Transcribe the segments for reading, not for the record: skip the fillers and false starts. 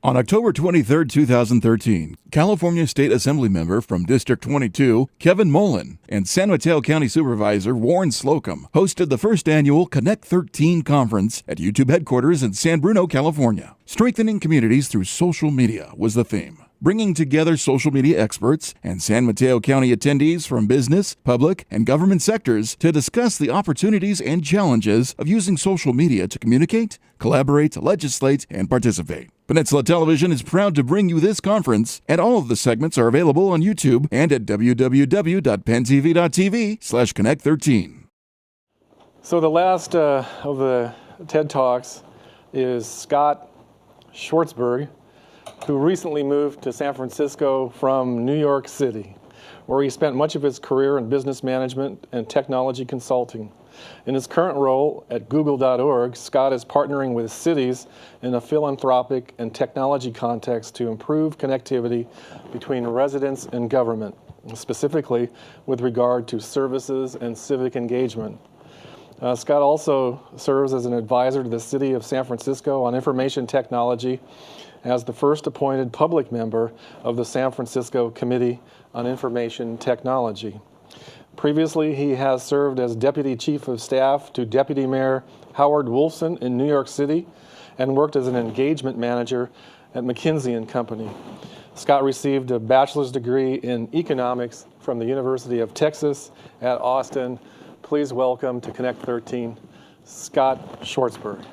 On October 23, 2013, California State Assembly member from District 22, Kevin Mullen, and San Mateo County Supervisor Warren Slocum hosted the first annual Connect13 conference at YouTube headquarters in San Bruno, California. Strengthening communities through social media was the theme, bringing together social media experts and San Mateo County attendees from business, public, and government sectors to discuss the opportunities and challenges of using social media to communicate, collaborate, legislate, and participate. Peninsula Television is proud to bring you this conference, and all of the segments are available on YouTube and at www.pentv.tv/Connect13. So the last of the TED Talks is Scott Schwaitzberg, who recently moved to San Francisco from New York City, where he spent much of his career in business management and technology consulting. In his current role at Google.org, Scott is partnering with cities in a philanthropic and technology context to improve connectivity between residents and government, specifically with regard to services and civic engagement. Scott also serves as an advisor to the City of San Francisco on information technology as the first appointed public member of the San Francisco Committee on Information Technology. Previously, he has served as Deputy Chief of Staff to Deputy Mayor Howard Wolfson in New York City and worked as an engagement manager at McKinsey & Company. Scott received a bachelor's degree in economics from the University of Texas at Austin. Please welcome to Connect13, Scott Schwaitzberg.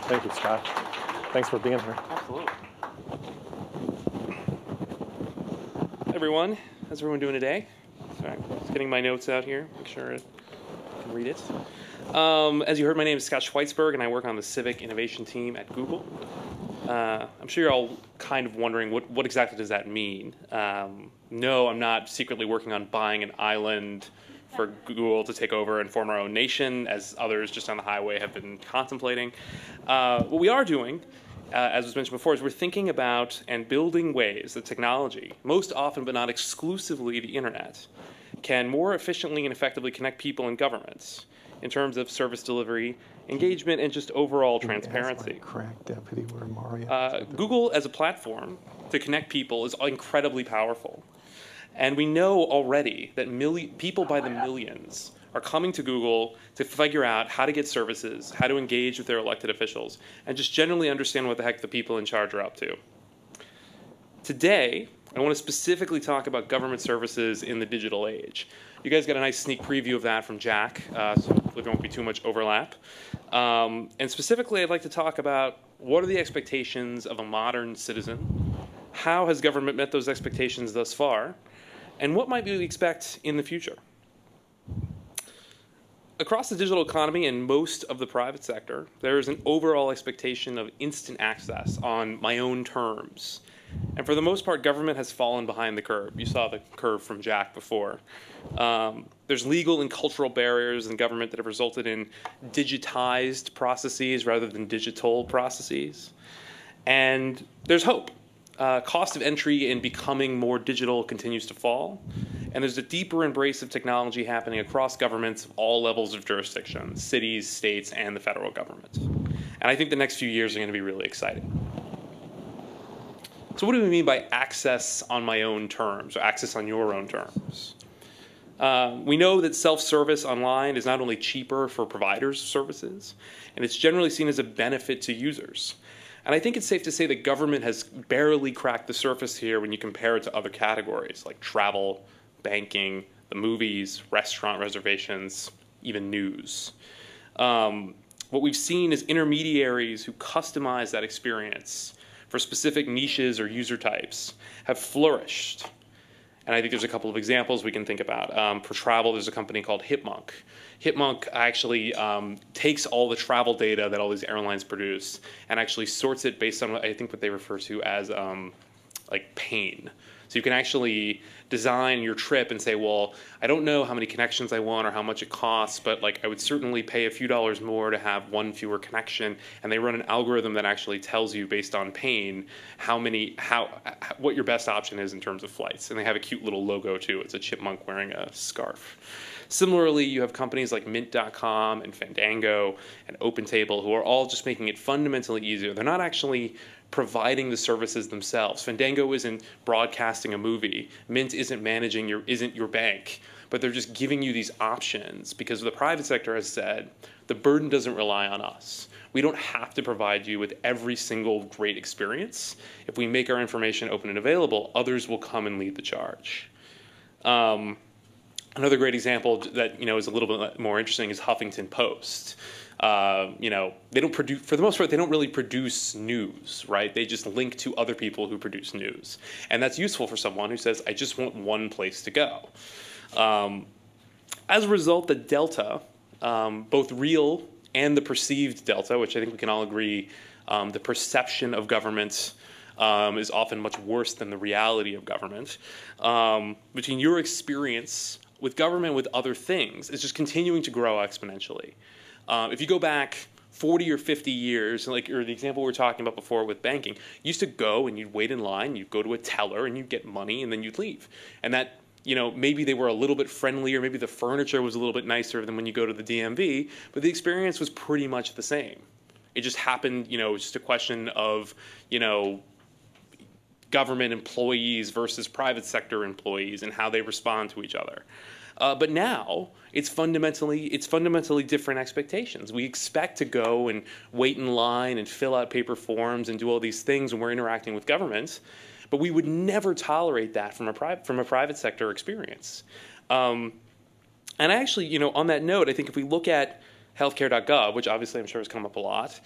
Thank you, Scott. Thanks for being here. Absolutely. Hey everyone, how's everyone doing today? Sorry, just getting my notes out here, make sure I can read it. As you heard, my name is Scott Schwaitzberg, and I work on the Civic Innovation team at Google. I'm sure you're all kind of wondering, what exactly does that mean? No, I'm not secretly working on buying an island for Google to take over and form our own nation, as others just on the highway have been contemplating. What we are doing, as was mentioned before, is we're thinking about and building ways that technology, most often but not exclusively the internet, can more efficiently and effectively connect people and governments in terms of service delivery, engagement, and just overall transparency. Google as a platform to connect people is incredibly powerful. And we know already that people by the millions are coming to Google to figure out how to get services, how to engage with their elected officials, and just generally understand what the heck the people in charge are up to. Today, I want to specifically talk about government services in the digital age. You guys got a nice sneak preview of that from Jack, so hopefully there won't be too much overlap. And specifically, I'd like to talk about what are the expectations of a modern citizen, how has government met those expectations thus far, and what might we expect in the future. Across the digital economy and most of the private sector, there is an overall expectation of instant access on my own terms. And for the most part, government has fallen behind the curve. You saw the curve from Jack before. There's legal and cultural barriers in government that have resulted in digitized processes rather than digital processes. And there's hope. Cost of entry in becoming more digital continues to fall. And there's a deeper embrace of technology happening across governments of all levels of jurisdiction, cities, states, and the federal government. And I think the next few years are going to be really exciting. So what do we mean by access on my own terms, or access on your own terms? We know that self-service online is not only cheaper for providers of services, and it's generally seen as a benefit to users. And I think it's safe to say that government has barely cracked the surface here when you compare it to other categories like travel, banking, the movies, restaurant reservations, even news. What we've seen is intermediaries who customize that experience for specific niches or user types have flourished. And I think there's a couple of examples we can think about. For travel, there's a company called Hipmunk. Hipmunk actually takes all the travel data that all these airlines produce and actually sorts it based on what they refer to as like pain. So you can actually design your trip and say, well, I don't know how many connections I want or how much it costs, but like I would certainly pay a few dollars more to have one fewer connection. And they run an algorithm that actually tells you based on pain what your best option is in terms of flights. And they have a cute little logo too. It's a chipmunk wearing a scarf. Similarly, you have companies like Mint.com and Fandango and OpenTable who are all just making it fundamentally easier. They're not actually providing the services themselves. Fandango isn't broadcasting a movie. Mint isn't isn't your bank. But they're just giving you these options because the private sector has said the burden doesn't rely on us. We don't have to provide you with every single great experience. If we make our information open and available, others will come and lead the charge. Another great example that is a little bit more interesting is Huffington Post. They don't produce, for the most part, they don't really produce news, right? They just link to other people who produce news. And that's useful for someone who says, I just want one place to go. As a result, the delta, both real and the perceived delta, which I think we can all agree, the perception of government is often much worse than the reality of government, between your experience with government with other things is just continuing to grow exponentially. If you go back 40 or 50 years, or the example we were talking about before with banking, you used to go and you'd wait in line, you'd go to a teller and you'd get money and then you'd leave. And that, maybe they were a little bit friendlier, maybe the furniture was a little bit nicer than when you go to the DMV, but the experience was pretty much the same. It just happened, it's just a question of, government employees versus private sector employees and how they respond to each other. But now it's fundamentally different expectations. We expect to go and wait in line and fill out paper forms and do all these things when we're interacting with government, but we would never tolerate that from a private sector experience. And actually, on that note, I think if we look at healthcare.gov, which obviously I'm sure has come up a lot,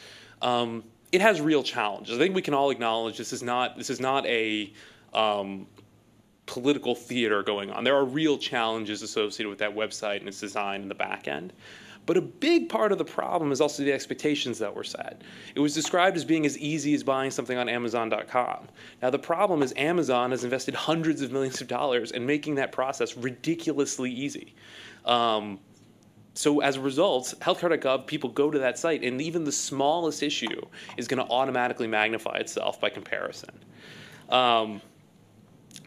it has real challenges. I think we can all acknowledge this is not a political theater going on. There are real challenges associated with that website and its design in the back end. But a big part of the problem is also the expectations that were set. It was described as being as easy as buying something on Amazon.com. Now the problem is Amazon has invested hundreds of millions of dollars in making that process ridiculously easy. So as a result, healthcare.gov, people go to that site, and even the smallest issue is going to automatically magnify itself by comparison.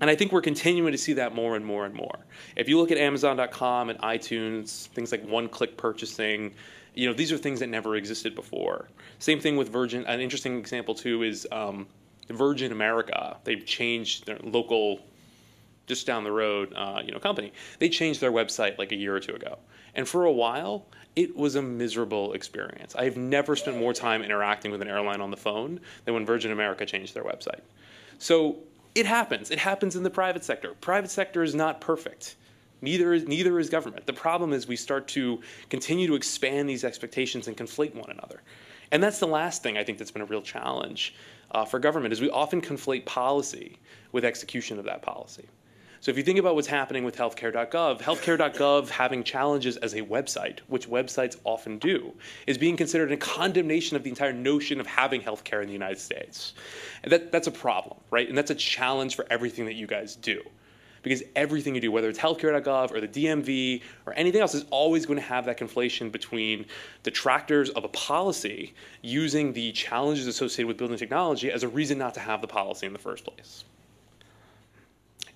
And I think we're continuing to see that more and more and more. If you look at Amazon.com and iTunes, things like one-click purchasing, these are things that never existed before. Same thing with Virgin. An interesting example, too, is Virgin America. They've changed their local, just down the road, company. They changed their website like a year or two ago. And for a while, it was a miserable experience. I've never spent more time interacting with an airline on the phone than when Virgin America changed their website. So it happens. It happens in the private sector. Private sector is not perfect. Neither is government. The problem is we start to continue to expand these expectations and conflate one another. And that's the last thing I think that's been a real challenge for government is we often conflate policy with execution of that policy. So if you think about what's happening with healthcare.gov having challenges as a website, which websites often do, is being considered a condemnation of the entire notion of having healthcare in the United States. And that's a problem, right? And that's a challenge for everything that you guys do. Because everything you do, whether it's healthcare.gov or the DMV or anything else, is always going to have that conflation between detractors of a policy using the challenges associated with building technology as a reason not to have the policy in the first place.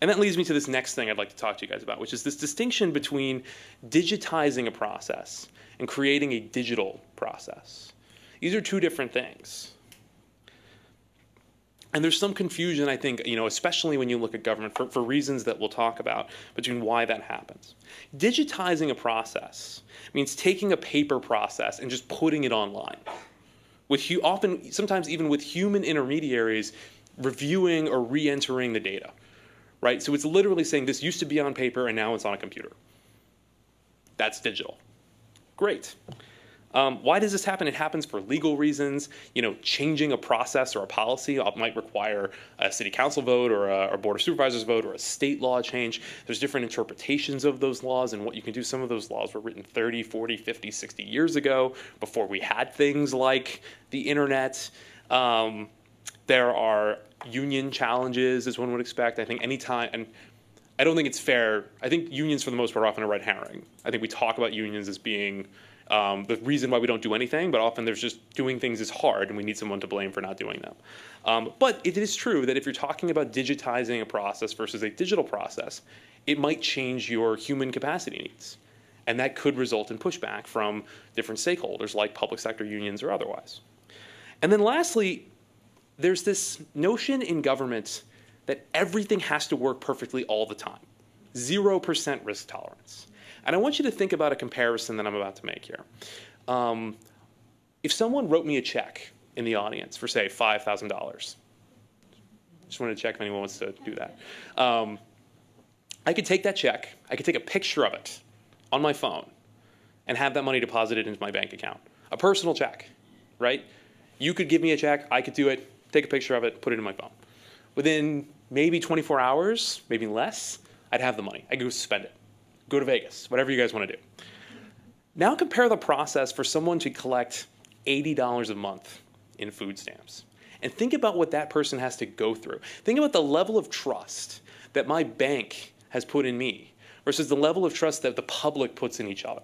And that leads me to this next thing I'd like to talk to you guys about, which is this distinction between digitizing a process and creating a digital process. These are two different things. And there's some confusion, I think, especially when you look at government for reasons that we'll talk about between why that happens. Digitizing a process means taking a paper process and just putting it online. Sometimes even with human intermediaries reviewing or re-entering the data. Right? So it's literally saying this used to be on paper and now it's on a computer. That's digital. Great. Why does this happen? It happens for legal reasons. Changing a process or a policy might require a city council vote or a board of supervisors vote or a state law change. There's different interpretations of those laws and what you can do. Some of those laws were written 30, 40, 50, 60 years ago before we had things like the internet. There are union challenges, as one would expect. I think anytime, and I don't think it's fair. I think unions, for the most part, are often a red herring. I think we talk about unions as being the reason why we don't do anything, but often there's just doing things is hard, and we need someone to blame for not doing them. But it is true that if you're talking about digitizing a process versus a digital process, it might change your human capacity needs. And that could result in pushback from different stakeholders like public sector unions or otherwise. And then lastly, there's this notion in government that everything has to work perfectly all the time. 0% risk tolerance. And I want you to think about a comparison that I'm about to make here. If someone wrote me a check in the audience for, say, $5,000, just wanted to check if anyone wants to do that. I could take that check, I could take a picture of it on my phone and have that money deposited into my bank account. A personal check, right? You could give me a check, I could do it, take a picture of it, put it in my phone. Within maybe 24 hours, maybe less, I'd have the money. I could go spend it, go to Vegas, whatever you guys want to do. Now compare the process for someone to collect $80 a month in food stamps. And think about what that person has to go through. Think about the level of trust that my bank has put in me versus the level of trust that the public puts in each other.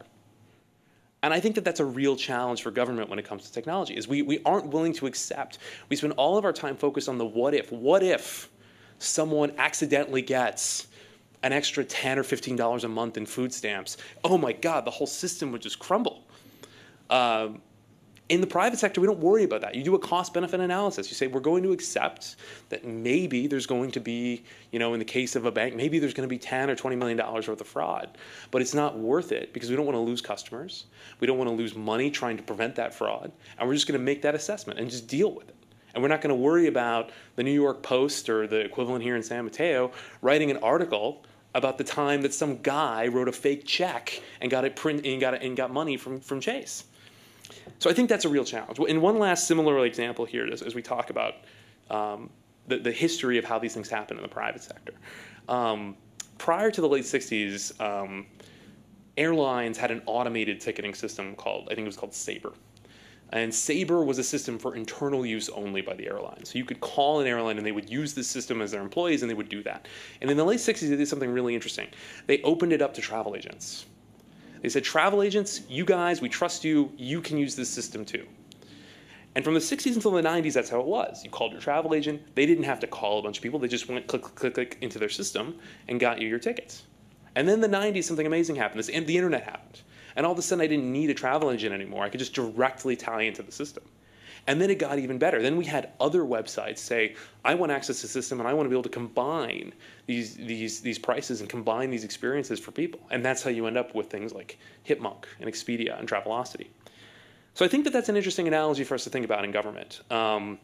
And I think that that's a real challenge for government when it comes to technology, is we aren't willing to accept. We spend all of our time focused on the what if. What if someone accidentally gets an extra $10 or $15 a month in food stamps? Oh my God, the whole system would just crumble. In the private sector, we don't worry about that. You do a cost-benefit analysis. You say, we're going to accept that maybe there's going to be, in the case of a bank, maybe there's going to be $10 or $20 million worth of fraud. But it's not worth it because we don't want to lose customers. We don't want to lose money trying to prevent that fraud. And we're just going to make that assessment and just deal with it. And we're not going to worry about the New York Post or the equivalent here in San Mateo writing an article about the time that some guy wrote a fake check and got got money from Chase. So I think that's a real challenge. And one last similar example here is, as we talk about the history of how these things happen in the private sector. Prior to the late 60s, airlines had an automated ticketing system called, I think it was called Sabre. And Sabre was a system for internal use only by the airline. So you could call an airline and they would use this system as their employees and they would do that. And in the late 60s, they did something really interesting. They opened it up to travel agents. They said, travel agents, you guys, we trust you, you can use this system too. And from the 60s until the 90s, that's how it was. You called your travel agent, they didn't have to call a bunch of people, they just went click, click, click into their system and got you your tickets. And then in the 90s, something amazing happened. The internet happened. And all of a sudden, I didn't need a travel agent anymore. I could just directly tie into the system. And then it got even better. Then we had other websites say, I want access to the system and I want to be able to combine these prices and combine these experiences for people. And that's how you end up with things like Hipmunk and Expedia and Travelocity. So I think that that's an interesting analogy for us to think about in government. For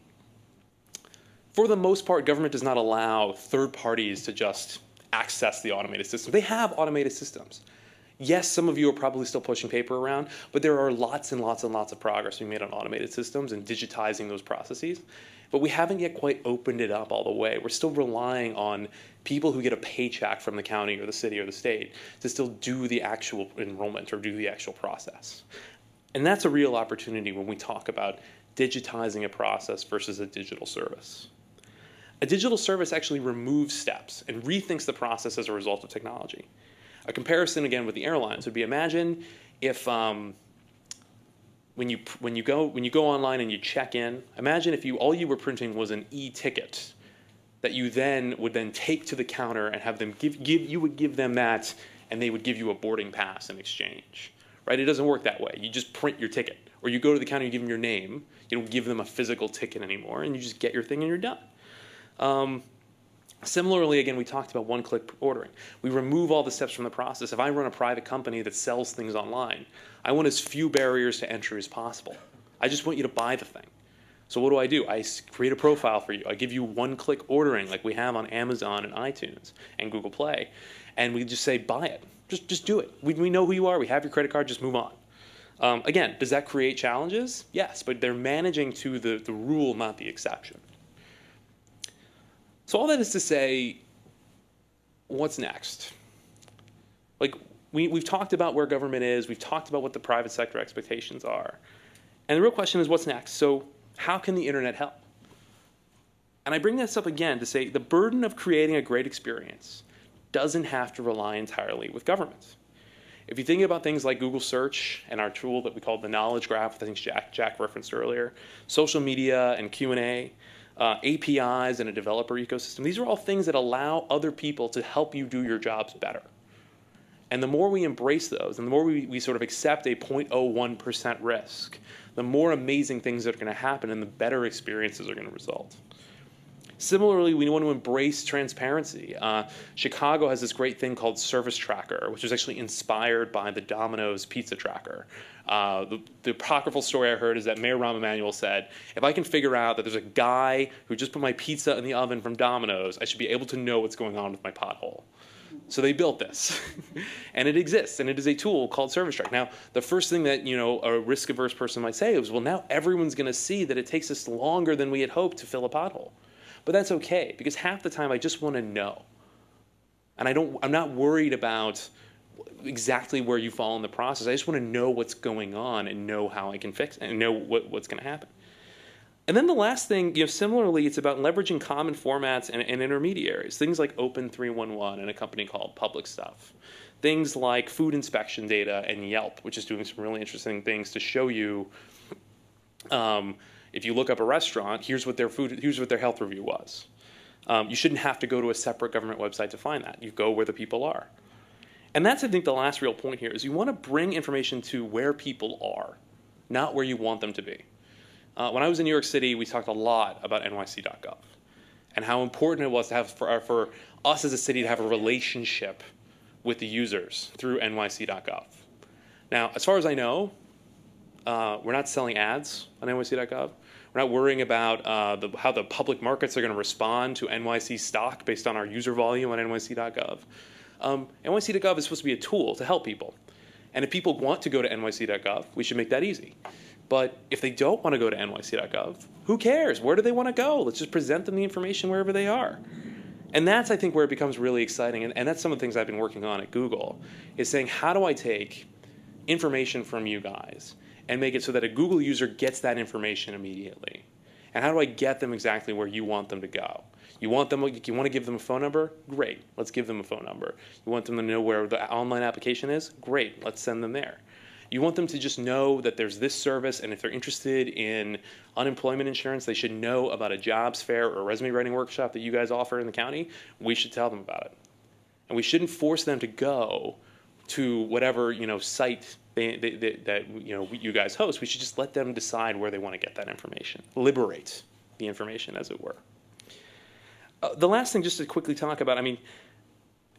the most part, government does not allow third parties to just access the automated system. They have automated systems. Yes, some of you are probably still pushing paper around, but there are lots and lots and lots of progress being made on automated systems and digitizing those processes. But we haven't yet quite opened it up all the way. We're still relying on people who get a paycheck from the county or the city or the state to still do the actual enrollment or do the actual process. And that's a real opportunity when we talk about digitizing a process versus a digital service. A digital service actually removes steps and rethinks the process as a result of technology. A comparison again with the airlines would be, imagine if when you go online and you check in, imagine if all you were printing was an e-ticket that you would then take to the counter and have them you would give them that and they would give you a boarding pass in exchange. Right? It doesn't work that way. You just print your ticket. Or you go to the counter, you give them your name, you don't give them a physical ticket anymore, and you just get your thing and you're done. Similarly, again, we talked about one-click ordering. We remove all the steps from the process. If I run a private company that sells things online, I want as few barriers to entry as possible. I just want you to buy the thing. So what do? I create a profile for you. I give you one-click ordering like we have on Amazon and iTunes and Google Play. And we just say, buy it. Just do it. We know who you are. We have your credit card. Just move on. Again, does that create challenges? Yes, but they're managing to the rule, not the exception. So all that is to say, what's next? Like we've talked about where government is. We've talked about what the private sector expectations are. And the real question is, what's next? So how can the internet help? And I bring this up again to say the burden of creating a great experience doesn't have to rely entirely with government. If you think about things like Google Search and our tool that we call the Knowledge Graph, I think Jack referenced earlier, social media and Q&A, APIs and a developer ecosystem, these are all things that allow other people to help you do your jobs better. And the more we embrace those, and the more we sort of accept a 0.01% risk, the more amazing things that are going to happen and the better experiences are going to result. Similarly, we want to embrace transparency. Chicago has this great thing called Service Tracker, which was actually inspired by the Domino's Pizza Tracker. The apocryphal story I heard is that Mayor Rahm Emanuel said, if I can figure out that there's a guy who just put my pizza in the oven from Domino's, I should be able to know what's going on with my pothole. So they built this, and it exists, and it is a tool called Service Track. Now, the first thing that a risk-averse person might say is, well, now everyone's going to see that it takes us longer than we had hoped to fill a pothole. But that's okay, because half the time I just want to know. And I'm not worried about exactly where you fall in the process. I just want to know what's going on and know how I can fix it and know what's going to happen. And then the last thing, similarly, it's about leveraging common formats and intermediaries. Things like Open311 and a company called Public Stuff. Things like food inspection data and Yelp, which is doing some really interesting things to show you, if you look up a restaurant, here's what their health review was. You shouldn't have to go to a separate government website to find that. You go where the people are. And that's, I think, the last real point here, is you want to bring information to where people are, not where you want them to be. When I was in New York City, we talked a lot about nyc.gov and how important it was to have for us as a city to have a relationship with the users through nyc.gov. Now, as far as I know, we're not selling ads on nyc.gov. We're not worrying about how the public markets are going to respond to NYC stock based on our user volume on nyc.gov. nyc.gov is supposed to be a tool to help people. And if people want to go to nyc.gov, we should make that easy. But if they don't want to go to nyc.gov, who cares? Where do they want to go? Let's just present them the information wherever they are. And that's, I think, where it becomes really exciting. And that's some of the things I've been working on at Google, is saying, how do I take information from you guys and make it so that a Google user gets that information immediately? And how do I get them exactly where you want them to go? You want to give them a phone number? Great, let's give them a phone number. You want them to know where the online application is? Great, let's send them there. You want them to just know that there's this service, and if they're interested in unemployment insurance, they should know about a jobs fair or a resume writing workshop that you guys offer in the county. We should tell them about it. And we shouldn't force them to go to whatever site that you guys host. We should just let them decide where they want to get that information. Liberate the information, as it were. The last thing, just to quickly talk about,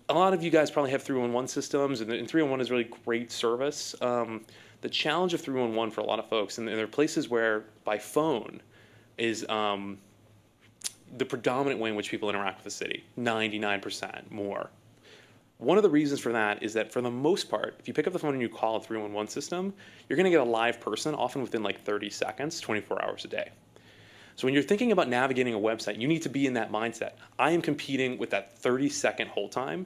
a lot of you guys probably have 311 systems, and 311 is really great service. The challenge of 311 for a lot of folks, and there are places where by phone is the predominant way in which people interact with the city, 99% more. One of the reasons for that is that for the most part, if you pick up the phone and you call a 311 system, you're going to get a live person, often within like 30 seconds, 24 hours a day. So when you're thinking about navigating a website, you need to be in that mindset. I am competing with that 30-second hold time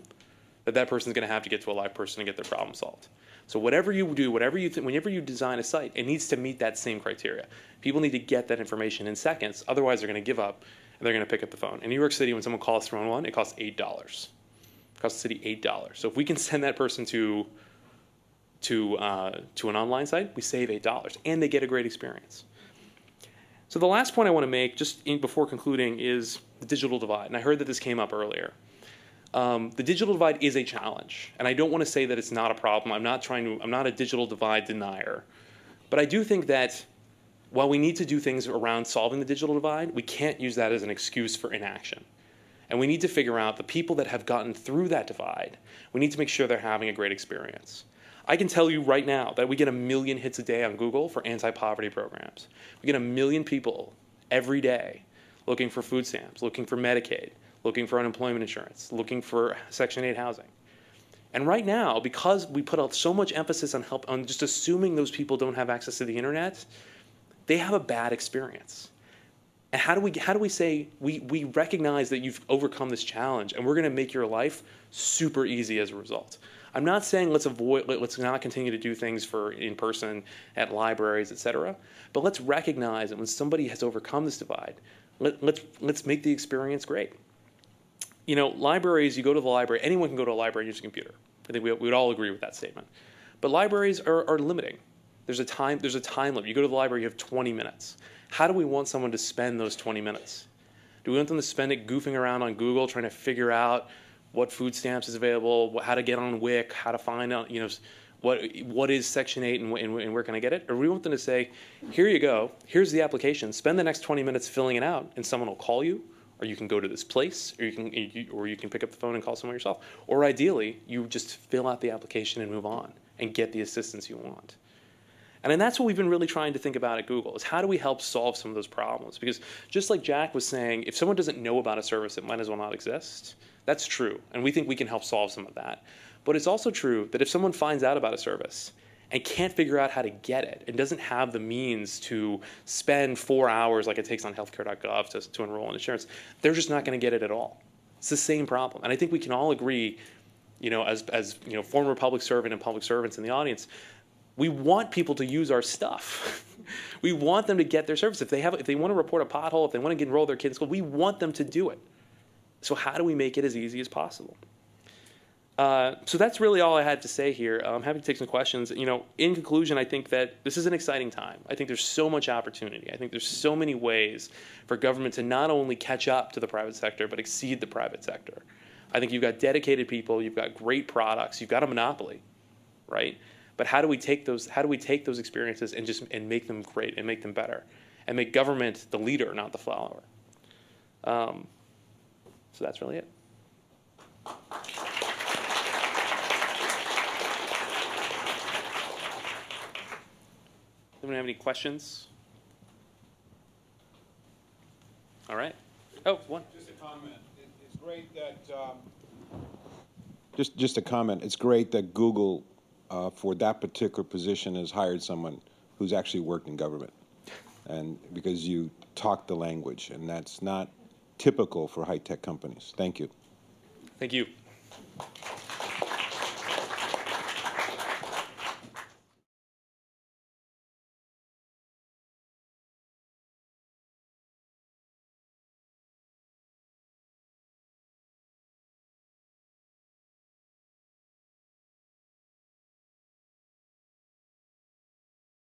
that person's going to have to get to a live person and get their problem solved. So whatever you do, whenever you design a site, it needs to meet that same criteria. People need to get that information in seconds. Otherwise, they're going to give up and they're going to pick up the phone. In New York City, when someone calls 311, it costs $8. It costs the city $8. So if we can send that person to an online site, we save $8, and they get a great experience. So the last point I want to make, before concluding, is the digital divide. And I heard that this came up earlier. The digital divide is a challenge, and I don't want to say that it's not a problem. I'm not a digital divide denier. But I do think that while we need to do things around solving the digital divide, we can't use that as an excuse for inaction. And we need to figure out the people that have gotten through that divide. We need to make sure they're having a great experience. I can tell you right now that we get 1 million hits a day on Google for anti-poverty programs. We get 1 million people every day looking for food stamps, looking for Medicaid, looking for unemployment insurance, looking for Section 8 housing. And right now, because we put out so much emphasis on just assuming those people don't have access to the internet, they have a bad experience. And how do we say we recognize that you've overcome this challenge, and we're going to make your life super easy as a result? I'm not saying let's not continue to do things in person at libraries, etc. But let's recognize that when somebody has overcome this divide, let's make the experience great. Libraries, you go to the library, anyone can go to a library and use a computer. I think we would all agree with that statement. But libraries are limiting. There's a time limit. You go to the library, you have 20 minutes. How do we want someone to spend those 20 minutes? Do we want them to spend it goofing around on Google trying to figure out what food stamps is available, how to get on WIC, how to find out, what is Section 8 and where can I get it? Or we want them to say, here you go, here's the application, spend the next 20 minutes filling it out, and someone will call you, or you can go to this place, or you can pick up the phone and call someone yourself. Or ideally, you just fill out the application and move on and get the assistance you want. And then that's what we've been really trying to think about at Google, is how do we help solve some of those problems? Because just like Jack was saying, if someone doesn't know about a service, it might as well not exist. That's true, and we think we can help solve some of that. But it's also true that if someone finds out about a service and can't figure out how to get it and doesn't have the means to spend 4 hours like it takes on healthcare.gov to enroll in insurance, they're just not going to get it at all. It's the same problem. And I think we can all agree, as former public servant and public servants in the audience, we want people to use our stuff. We want them to get their service. If they want to report a pothole, if they want to enroll their kid in school, we want them to do it. So how do we make it as easy as possible? So that's really all I had to say here. I'm happy to take some questions. In conclusion, I think that this is an exciting time. I think there's so much opportunity. I think there's so many ways for government to not only catch up to the private sector, but exceed the private sector. I think you've got dedicated people, you've got great products, you've got a monopoly, right? But how do we take those experiences and make them great and make them better and make government the leader, not the follower? So that's really it. Anyone have any questions? All right. Oh, one. Just a comment. It's great that just a comment. It's great that Google, for that particular position, has hired someone who's actually worked in government, and because you talk the language, and that's not typical for high-tech companies. Thank you. Thank you.